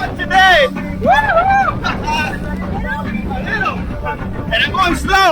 fun today. Woo-hoo! A little. And I'm going slow.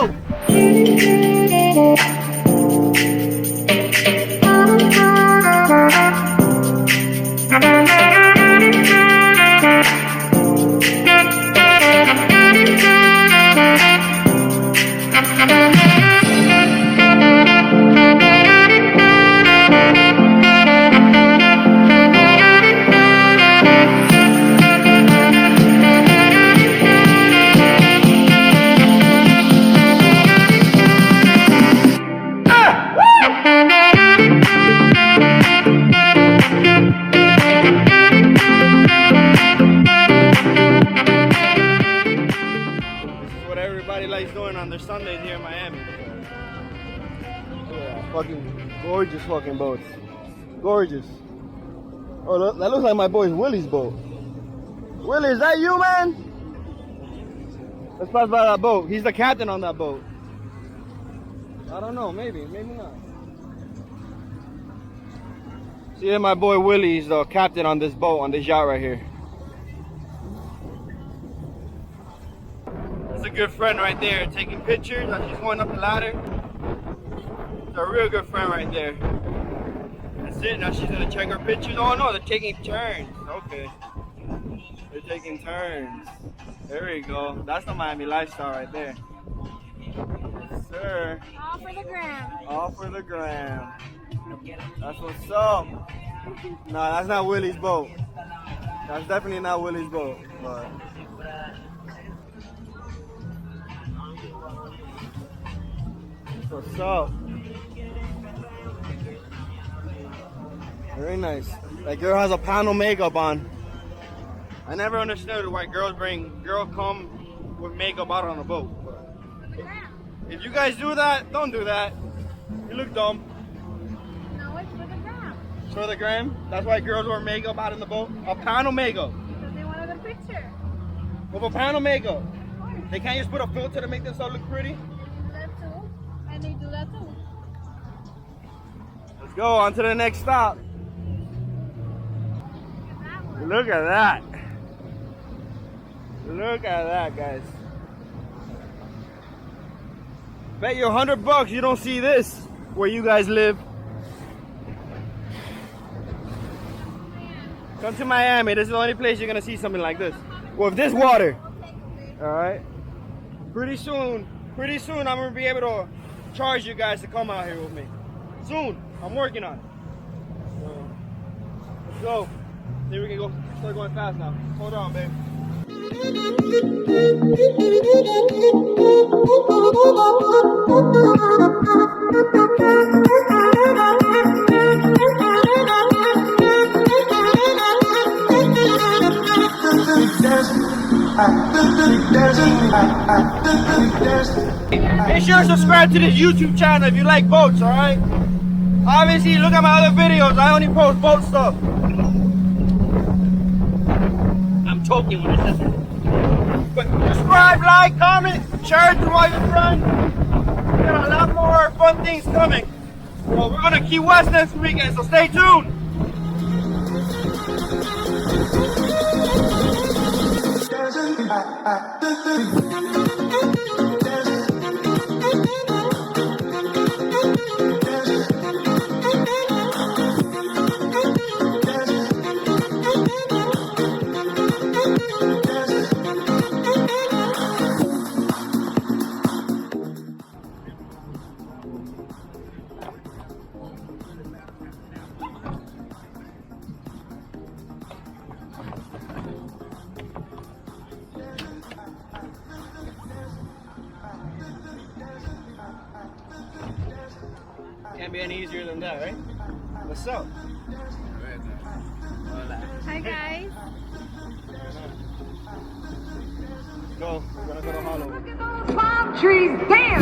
Doing on their Sundays here in Miami. Yeah, fucking gorgeous fucking boats. Gorgeous. Oh, look, that looks like my boy Willie's boat. Willie, is that you, man? Let's pass by that boat. He's the captain on that boat. I don't know, maybe not. See, my boy Willie's the captain on this boat, on this yacht right here. That's a good friend right there, taking pictures as she's going up the ladder. It's a real good friend right there. That's it, now she's gonna check her pictures. Oh no, they're taking turns. Okay. They're taking turns. There we go. That's the Miami lifestyle right there. Yes, sir. All for the gram. All for the gram. That's what's up. No, that's not Willie's boat. That's definitely not Willie's boat. But what's up? Very nice. That girl has a panel makeup on. I never understood why girls come with makeup out on a boat. But if you guys do that, don't do that. You look dumb. No, it's for the gram. It's for the gram? That's why girls wear makeup out in the boat? A panel makeup. Because they wanted a picture. With a panel makeup. They can't just put a filter to make themselves look pretty? They do that too. Let's go on to the next stop. Look at that. Look at that, guys. Bet you $100 you don't see this where you guys live. Come to Miami. This is the only place you're gonna see something like this. With this water. Alright. Pretty soon I'm gonna be able to charge you guys to come out here with me. Soon. I'm working on it. So, let's go. Then we can go start going fast now. Hold on, babe. Make sure to subscribe to this YouTube channel if you like boats, alright? Obviously, look at my other videos. I only post boat stuff. I'm joking when I said that. But subscribe, like, comment, share it to all your friends. We got a lot more fun things coming. So we're going to Key West next weekend, so stay tuned. Can't be any easier than that, right? What's up? Hi guys. Let's go. We're gonna go to Haulover. Look at those palm trees. Damn.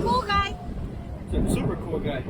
Cool guy. Super cool guy.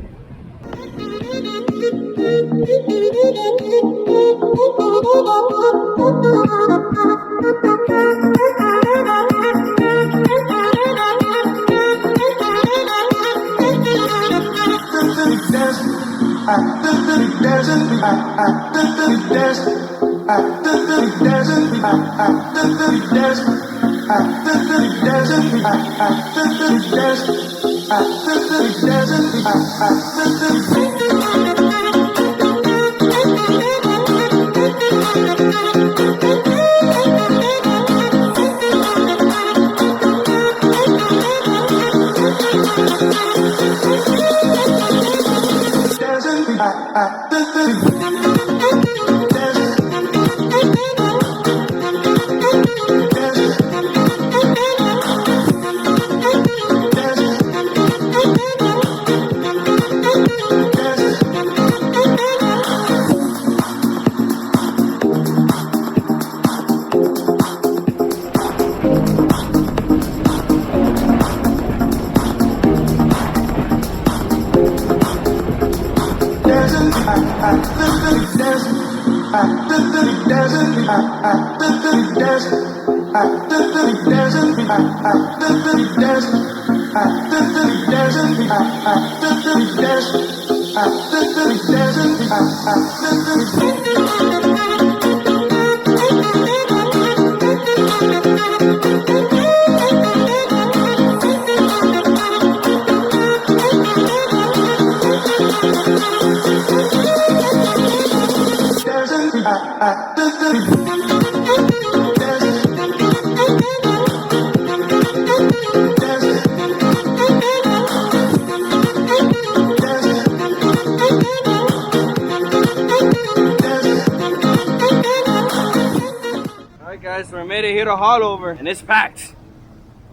Alright guys, so we made it here to Haulover and it's packed.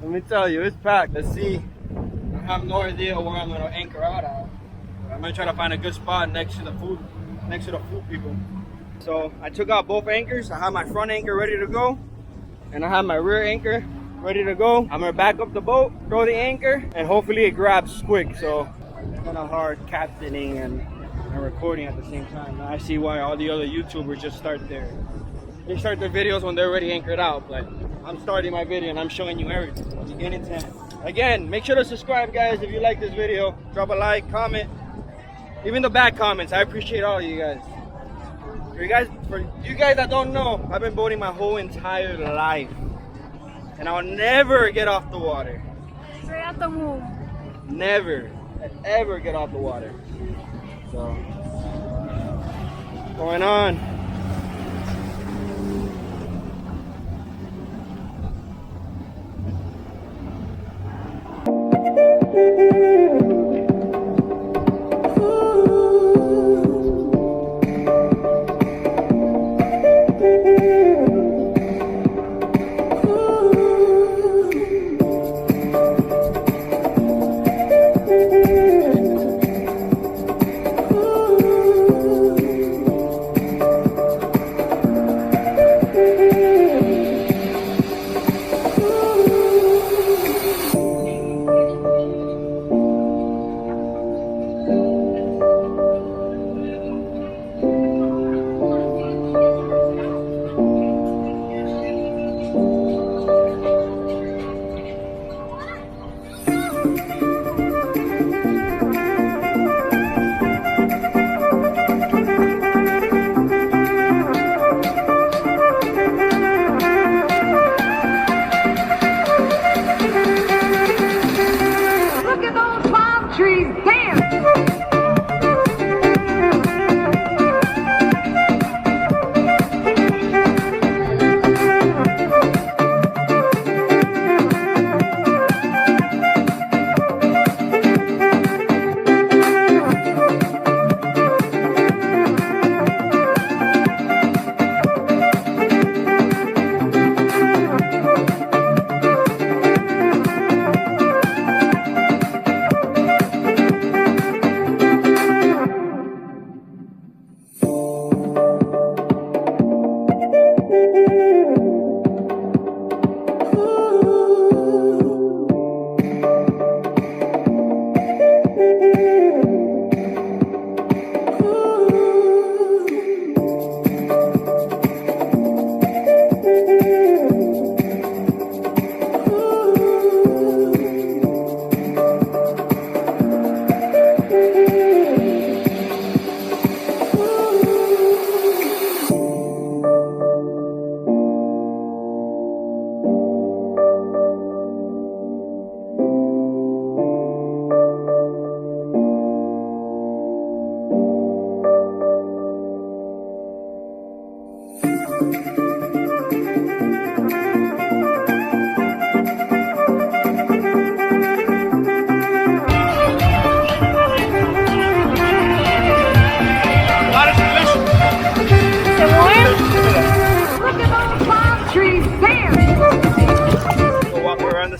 Let me tell you, it's packed. Let's see. I have no idea where I'm gonna anchor out at. I'm gonna try to find a good spot next to the food people. So I took out both anchors. I have my front anchor ready to go, and I have my rear anchor ready to go. I'm gonna back up the boat, throw the anchor, and hopefully it grabs quick. So it's kind of hard captaining and recording at the same time. Now I see why all the other YouTubers just start their videos when they're already anchored out, but I'm starting my video and I'm showing you everything. Get into it. Again, make sure to subscribe, guys, if you like this video. Drop a like, comment, even the bad comments. I appreciate all of you guys. For you guys that don't know, I've been boating my whole entire life, and I'll never get off the water. Straight out the womb. Never, ever get off the water. So, what's going on?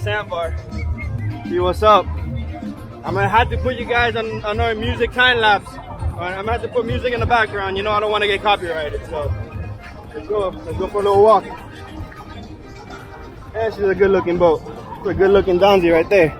Sandbar. See what's up. I'm gonna have to put you guys on our music time lapse. I'm gonna have to put music in the background. You know I don't want to get copyrighted. So let's go. Let's go for a little walk. Yeah, she's a good-looking boat. It's a good-looking Donzi right there.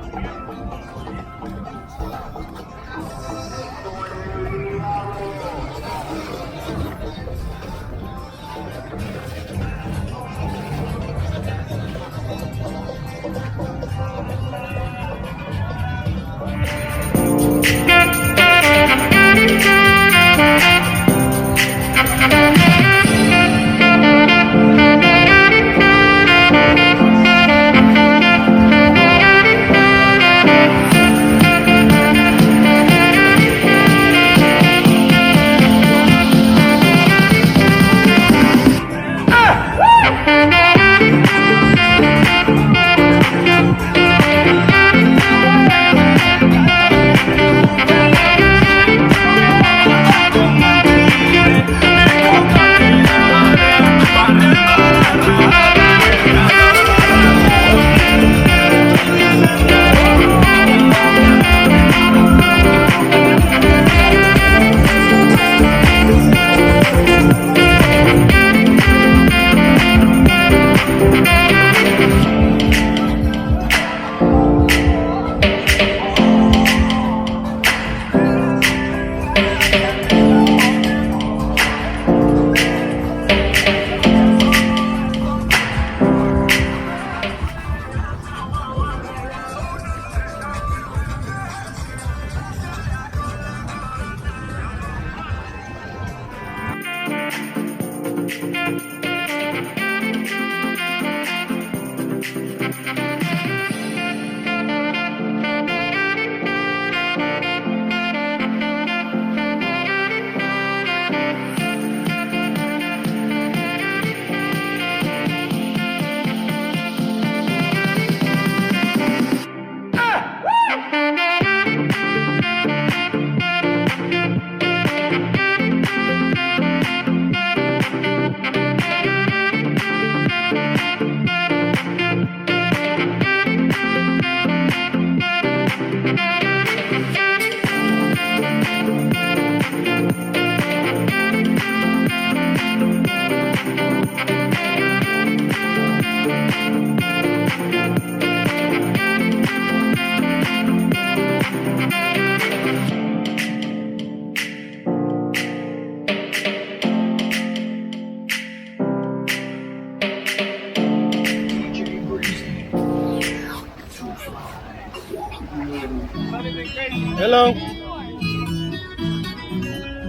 Hello.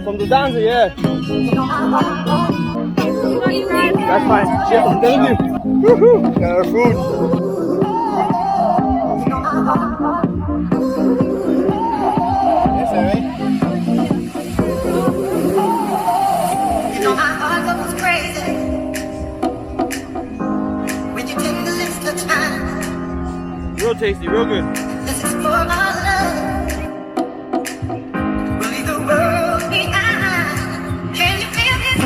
From the Donzi, yeah. That's fine. Yeah, thank you. Woohoo! Got our food. Yes, alright. You know my heart goes crazy when you take the extra time. Real tasty, real good. Let's explore our love. We'll leave the world behind. Can you feel this?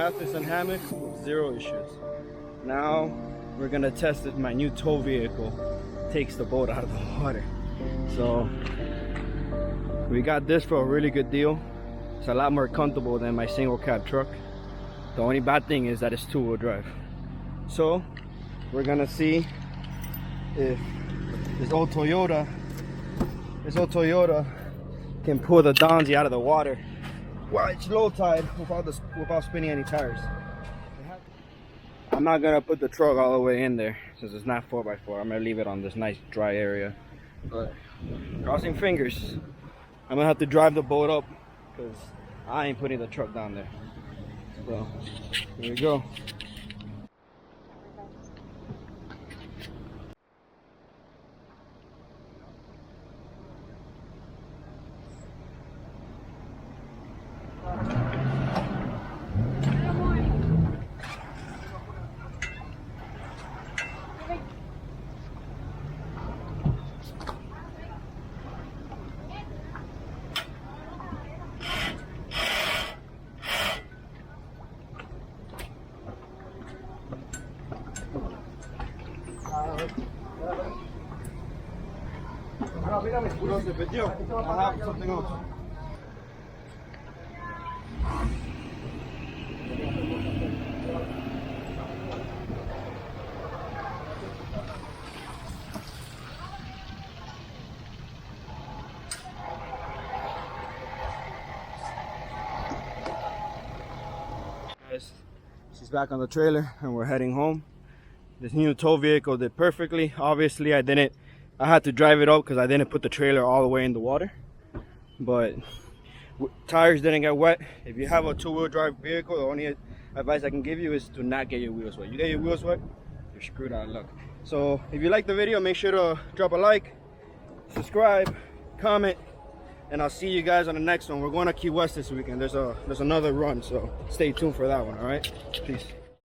Matheson hammock with 0 issues. Now we're gonna test if my new tow vehicle takes the boat out of the water. So we got this for a really good deal. It's a lot more comfortable than my single cab truck. The only bad thing is that it's 2-wheel drive. So we're gonna see if this old Toyota can pull the Donzi out of the water while it's low tide without spinning any tires. I'm not gonna put the truck all the way in there since it's not 4x4. I'm gonna leave it on this nice dry area. But crossing fingers, I'm gonna have to drive the boat up because I ain't putting the truck down there. So here we go. I have something else. Guys, she's back on the trailer and we're heading home. This new tow vehicle did perfectly. Obviously I had to drive it up because I didn't put the trailer all the way in the water, but tires didn't get wet. If you have a 2-wheel drive vehicle, the only advice I can give you is do not get your wheels wet. You get your wheels wet, you're screwed out of luck. So if you like the video, make sure to drop a like, subscribe, comment, and I'll see you guys on the next one. We're going to Key West this weekend. There's another run, so stay tuned for that one. All right, peace.